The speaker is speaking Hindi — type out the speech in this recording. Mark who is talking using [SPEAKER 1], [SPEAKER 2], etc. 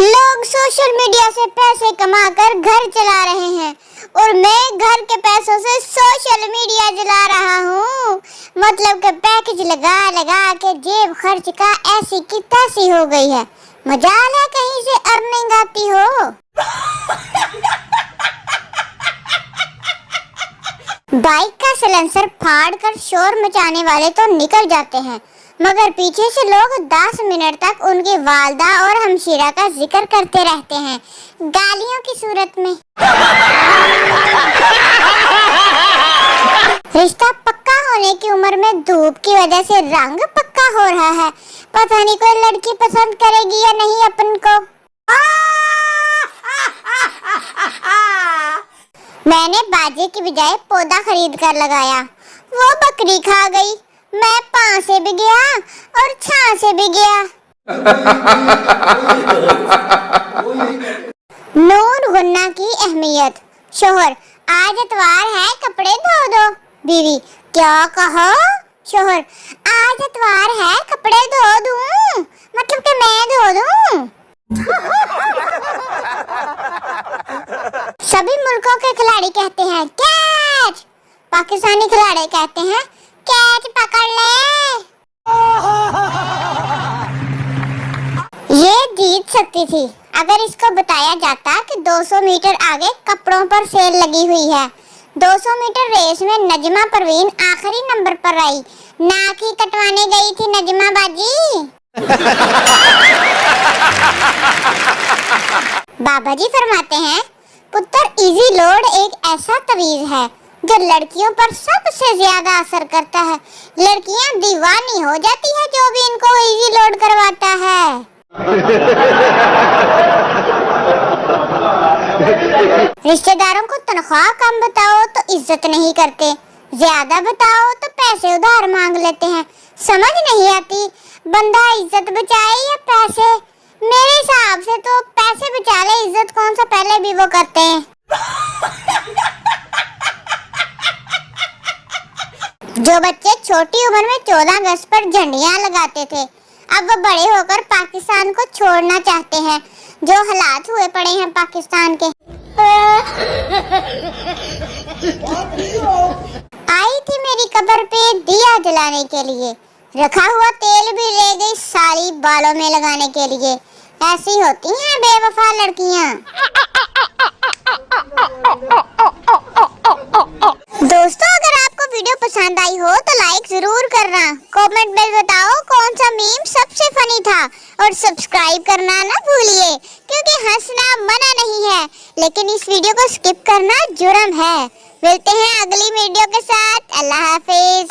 [SPEAKER 1] लोग सोशल मीडिया से पैसे कमाकर घर चला रहे हैं और मैं घर के पैसों से सोशल मीडिया चला रहा हूँ। मतलब कि पैकेज लगा लगा के जेब खर्च का ऐसी की तैसी हो गई है। मजाल है कहीं से अर्निंग आती हो। बाइक का सिलेंसर फाड़ कर शोर मचाने वाले तो निकल जाते हैं, मगर पीछे से लोग 10 मिनट तक उनकी वालदा और हमशीरा का जिक्र करते रहते हैं, गालियों की सूरत में। रिश्ता पक्का होने की उम्र में धूप की वजह से रंग पक्का हो रहा है। पता नहीं कोई लड़की पसंद करेगी या नहीं अपन को। मैंने बाजे की बजाय पौधा खरीद कर लगाया, वो बकरी खा गई। मैं पां से भी गया और छां से भी गया। नून गुन्ना की अहमियत। शोहर, आज इतवार है, कपड़े धो दो। बीवी, क्या कहा? शोहर, आज इतवार है, कपड़े धो दूं, मतलब कि मैं धो दूं। सभी मुल्कों के खिलाड़ी कहते हैं कैच, पाकिस्तानी खिलाड़ी कहते हैं कैच पकड़ ले। ये जीत सकती थी अगर इसको बताया जाता कि 200 मीटर आगे कपड़ों पर सेल लगी हुई है। 200 मीटर रेस में नजमा परवीन आखिरी नंबर पर आई। नाक ही कटवाने गई थी नजमा बाजी। बाबा जी फरमाते हैं, पुत्र इजी लोड एक ऐसा तवीज है जो लड़कियों पर सबसे ज्यादा असर करता है। लड़कियां दीवानी हो जाती है जो भी इनको इजी लोड करवाता है। रिश्तेदारों को तनख्वाह कम बताओ तो इज्जत नहीं करते, ज्यादा बताओ तो पैसे उधार मांग लेते हैं। समझ नहीं आती बंदा इज्जत बचाए या पैसे। मेरे हिसाब से तो पैसे बचा ले, इज्जत कौन सा पहले भी वो करते हैं। जो बच्चे छोटी उम्र में 14 अगस्त पर झंडियां लगाते थे, अब वो बड़े होकर पाकिस्तान को छोड़ना चाहते हैं। जो हालात हुए पड़े हैं पाकिस्तान के। आई थी मेरी कब्र पे दिया जलाने के लिए, रखा हुआ तेल भी ले गई सारी बालों में लगाने के लिए। ऐसी होती हैं बेवफा लड़कियां। दोस्तों, अगर आपको वीडियो पसंद आई हो तो लाइक जरूर करना, कमेंट में बताओ कौन सा मीम सबसे फनी था और सब्सक्राइब करना ना भूलिए, क्योंकि हंसना मना नहीं है लेकिन इस वीडियो को स्किप करना जुर्म है। मिलते हैं अगली वीडियो के साथ। अल्लाह हाफिज।